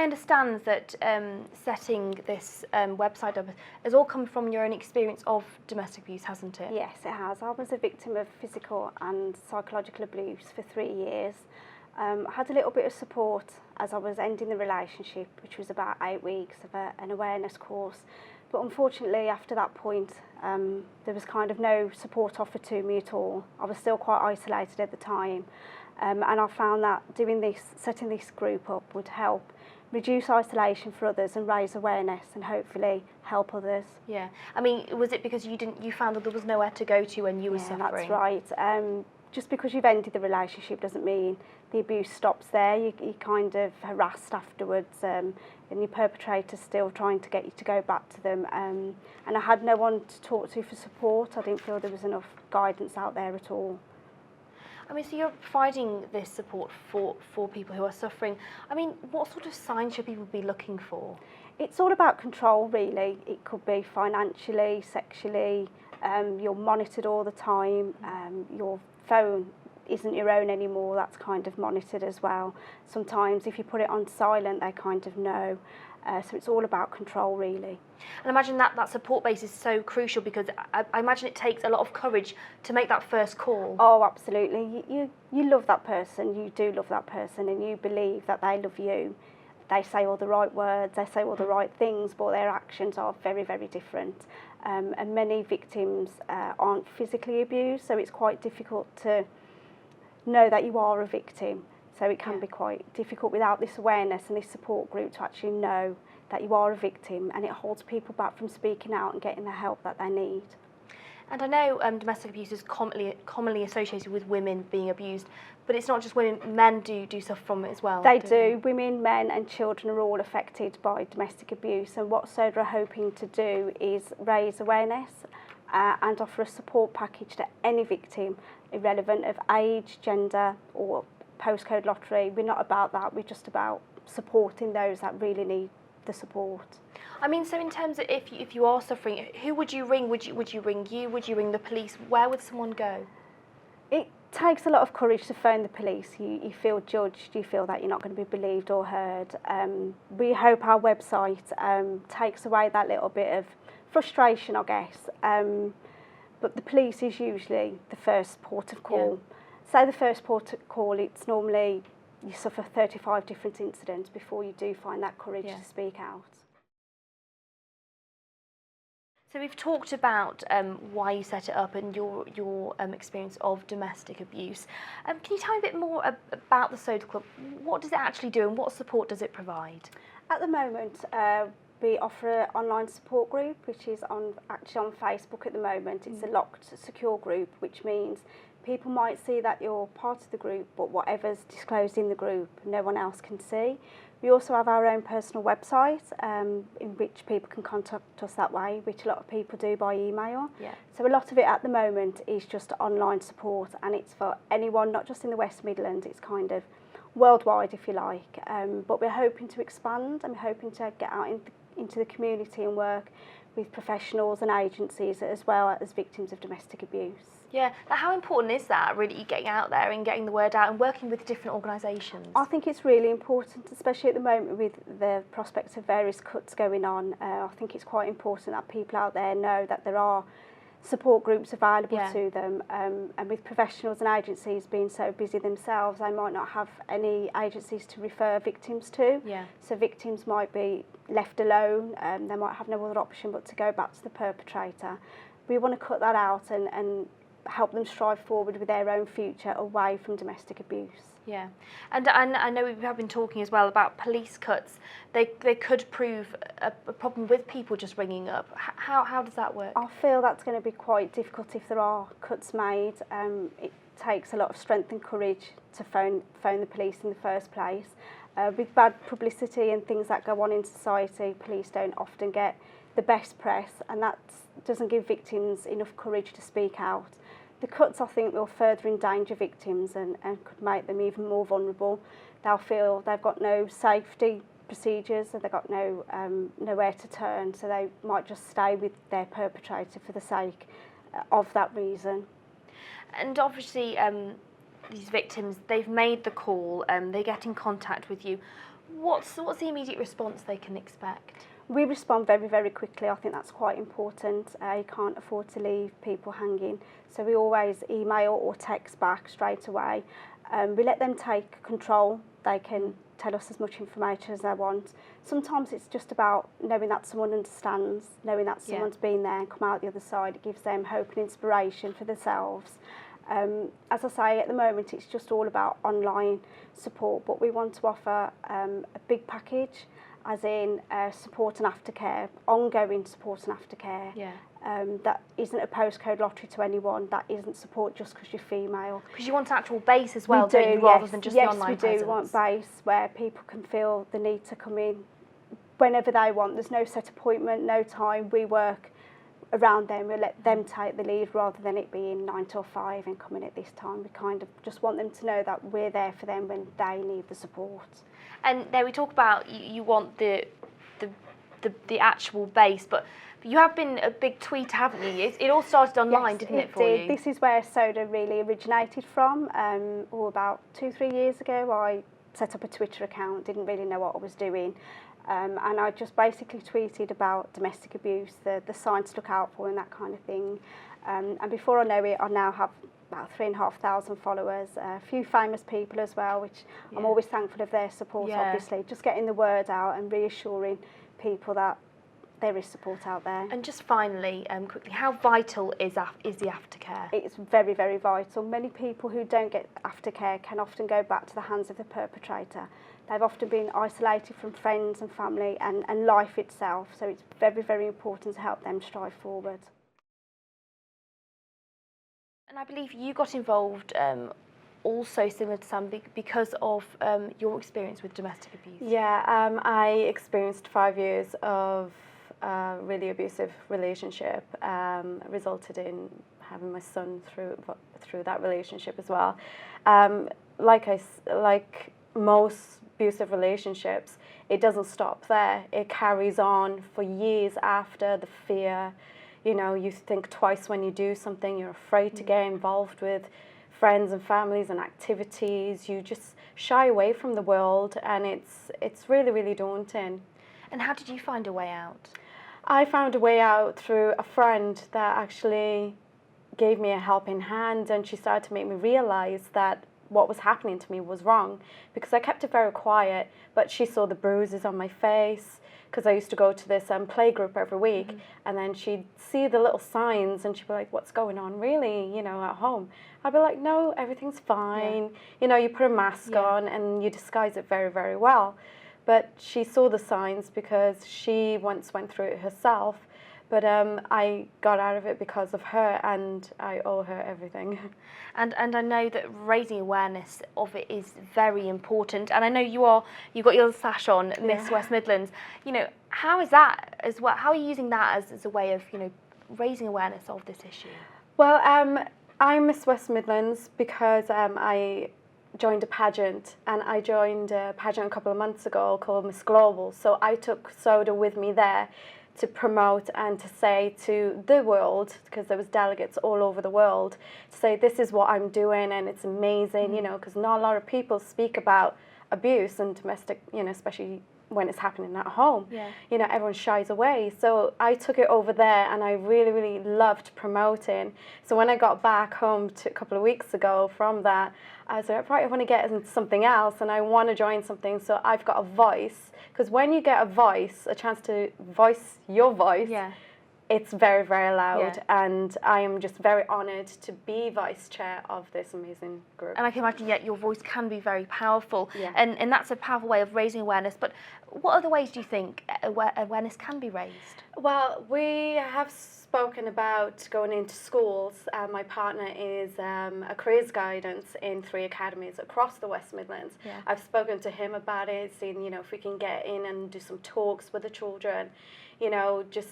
understand that setting this website up has all come from your own experience of domestic abuse, hasn't it? Yes, it has. I was a victim of physical and psychological abuse for 3 years. I had a little bit of support as I was ending the relationship, which was about 8 weeks of an awareness course. But unfortunately, after that point, there was kind of no support offered to me at all. I was still quite isolated at the time. And I found that setting this group up would help reduce isolation for others and raise awareness and hopefully help others. Yeah. I mean, was it because you found that there was nowhere to go to when you were suffering? That's right. Just because you've ended the relationship doesn't mean the abuse stops there. You're kind of harassed afterwards, and your perpetrator's still trying to get you to go back to them. And I had no one to talk to for support. I didn't feel there was enough guidance out there at all. I mean, so you're providing this support for people who are suffering. I mean, what sort of signs should people be looking for? It's all about control, really. It could be financially, sexually. You're monitored all the time. Your phone isn't your own anymore. That's kind of monitored as well. Sometimes if you put it on silent, they kind of know. So it's all about control, really. And imagine that support base is so crucial, because I imagine it takes a lot of courage to make that first call. Oh, absolutely. You love that person, you do love that person, and you believe that they love you. They say all the right words, they say all the right things, but their actions are very, very different. And many victims aren't physically abused, so it's quite difficult to know that you are a victim. So it can be quite difficult without this awareness and this support group to actually know that you are a victim, and it holds people back from speaking out and getting the help that they need. And I know domestic abuse is commonly associated with women being abused, but it's not just women, men do suffer from it as well. They do. Women, men and children are all affected by domestic abuse, and what SODA are hoping to do is raise awareness and offer a support package to any victim, irrelevant of age, gender or postcode lottery. We're not about that, we're just about supporting those that really need the support. I mean, so in terms of if you are suffering, who would you ring? Would you ring you? Would you ring the police? Where would someone go? It takes a lot of courage to phone the police. You feel judged, you feel that you're not going to be believed or heard. We hope our website takes away that little bit of frustration, I guess. But the police is usually the first port of call. Say the first port of call, it's normally you suffer 35 different incidents before you do find that courage to speak out. So we've talked about why you set it up and your experience of domestic abuse. Can you tell me a bit more about the SODA Club? What does it actually do and what support does it provide? At the moment, we offer an online support group, which is actually on Facebook at the moment. It's a locked, secure group, which means people might see that you're part of the group, but whatever's disclosed in the group, no one else can see. We also have our own personal website in which people can contact us that way, which a lot of people do by email. So a lot of it at the moment is just online support, and it's for anyone, not just in the West Midlands, it's kind of worldwide, if you like. But we're hoping to expand, and we're hoping to get out into the community and work with professionals and agencies as well as victims of domestic abuse. Yeah, how important is that, really, getting out there and getting the word out and working with different organisations? I think it's really important, especially at the moment with the prospects of various cuts going on. I think it's quite important that people out there know that there are support groups available to them, and with professionals and agencies being so busy themselves, they might not have any agencies to refer victims to. So victims might be left alone, they might have no other option but to go back to the perpetrator. We want to cut that out and help them strive forward with their own future away from domestic abuse. Yeah, and I know we have been talking as well about police cuts. They could prove a problem with people just ringing up. How does that work? I feel that's going to be quite difficult if there are cuts made. It takes a lot of strength and courage to phone the police in the first place. With bad publicity and things that go on in society, police don't often get the best press, and that doesn't give victims enough courage to speak out. The cuts, I think, will further endanger victims and could make them even more vulnerable. They'll feel they've got no safety procedures, and they've got nowhere to turn, so they might just stay with their perpetrator for the sake of that reason. And obviously, these victims, they've made the call, they get in contact with you. What's the immediate response they can expect? We respond very, very quickly. I think that's quite important. You can't afford to leave people hanging. So we always email or text back straight away. We let them take control. They can tell us as much information as they want. Sometimes it's just about knowing that someone understands, knowing that someone's been there and come out the other side. It gives them hope and inspiration for themselves. As I say, at the moment it's just all about online support, but we want to offer a big package, as in support and aftercare, ongoing support and aftercare. Yeah. That isn't a postcode lottery to anyone. That isn't support just because you're female. Because you want an actual base as well, We do, don't you, rather yes. than just the online presence. Yes, we do. We want base where people can feel the need to come in whenever they want. There's no set appointment, no time. We work around them. We let them take the lead rather than it being 9 till 5 and coming at this time. We kind of just want them to know that we're there for them when they need the support. And there we talk about you want the actual base, but you have been a big tweeter, haven't you? It all started online, Yes, didn't it, for you? This is where Soda really originated from. About 2-3 years ago, I set up a Twitter account, didn't really know what I was doing. And I just basically tweeted about domestic abuse, the signs to look out for and that kind of thing. And before I know it, I now have about 3,500 followers, a few famous people as well, which I'm always thankful of their support, obviously. Just getting the word out and reassuring people that there is support out there. And just finally, quickly, how vital is the aftercare? It's very, very vital. Many people who don't get aftercare can often go back to the hands of the perpetrator. They've often been isolated from friends and family and life itself, so it's very, very important to help them strive forward. And I believe you got involved also similar to Sam because of your experience with domestic abuse. Yeah, I experienced 5 years of a really abusive relationship, resulted in having my son through that relationship as well. Like most abusive relationships, it doesn't stop there. It carries on for years after. The fear, you know, you think twice when you do something. You're afraid to get involved with friends and families and activities. You just shy away from the world, and it's really, really daunting. And how did you find a way out? I found a way out through a friend that actually gave me a helping hand, and she started to make me realise that what was happening to me was wrong, because I kept it very quiet, but she saw the bruises on my face, because I used to go to this play group every week, and then she'd see the little signs and she'd be like, what's going on really, you know, at home? I'd be like, no, everything's fine. You know, you put a mask on and you disguise it very, very well. But she saw the signs because she once went through it herself. But I got out of it because of her, and I owe her everything. And I know that raising awareness of it is very important. And I know you've got your sash on, Miss West Midlands. You know, how is that as well? How are you using that as a way of, you know, raising awareness of this issue? Well, I'm Miss West Midlands because I joined a pageant, and I joined a pageant a couple of months ago called Miss Global. So I took Soda with me there to promote and to say to the world, because there was delegates all over the world, to say this is what I'm doing and it's amazing, you know, because not a lot of people speak about abuse and domestic, you know, especially when it's happening at home. You know, everyone shies away. So I took it over there, and I really, really loved promoting. So when I got back home a couple of weeks ago from that, I was like, right, I want to get into something else, and I want to join something, so I've got a voice. Because when you get a voice, a chance to voice your voice, it's very, very loud, and I am just very honoured to be vice chair of this amazing group. And I can imagine, your voice can be very powerful, and that's a powerful way of raising awareness. But what other ways do you think awareness can be raised? Well, we have spoken about going into schools. My partner is a careers guidance in 3 academies across the West Midlands. I've spoken to him about it, seeing, you know, if we can get in and do some talks with the children, you know, just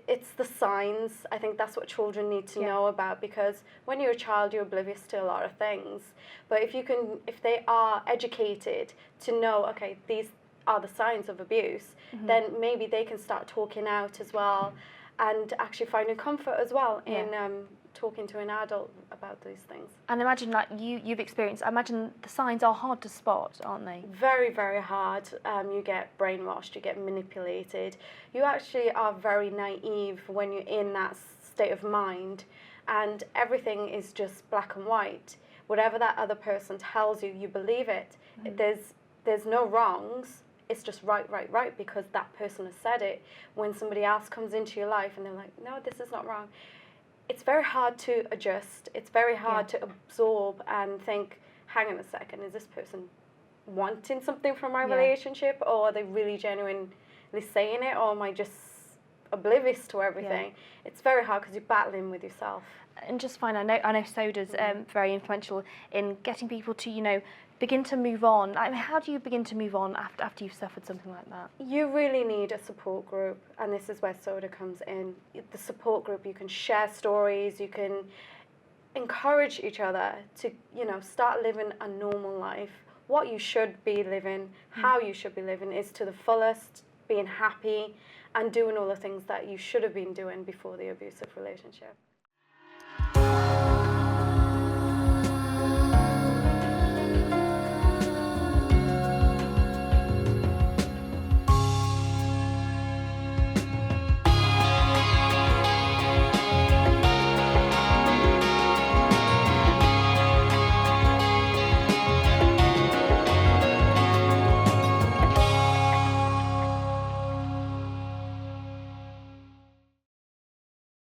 it's the signs. I think that's what children need to know about, because when you're a child, you're oblivious to a lot of things. But if they are educated to know, okay, these are the signs of abuse, then maybe they can start talking out as well, and actually finding comfort as well in talking to an adult about these things. And imagine, like you've experienced, I imagine the signs are hard to spot, aren't they? Very, very hard. You get brainwashed, you get manipulated. You actually are very naive when you're in that state of mind, and everything is just black and white. Whatever that other person tells you, you believe it. There's no wrongs. It's just right, because that person has said it. When somebody else comes into your life and they're like, no, this is not wrong, it's very hard to adjust. It's very hard to absorb and think, hang on a second, is this person wanting something from my relationship, or are they really genuinely saying it, or am I just oblivious to everything? It's very hard because you're battling with yourself. And just fine, I know soda's very influential in getting people to, begin to move on. I mean, how do you begin to move on after you've suffered something like that? You really need a support group, and this is where soda comes in. The support group, you can share stories, you can encourage each other to, start living a normal life. What you should be living, how you should be living is to the fullest, being happy and doing all the things that you should have been doing before the abusive relationship.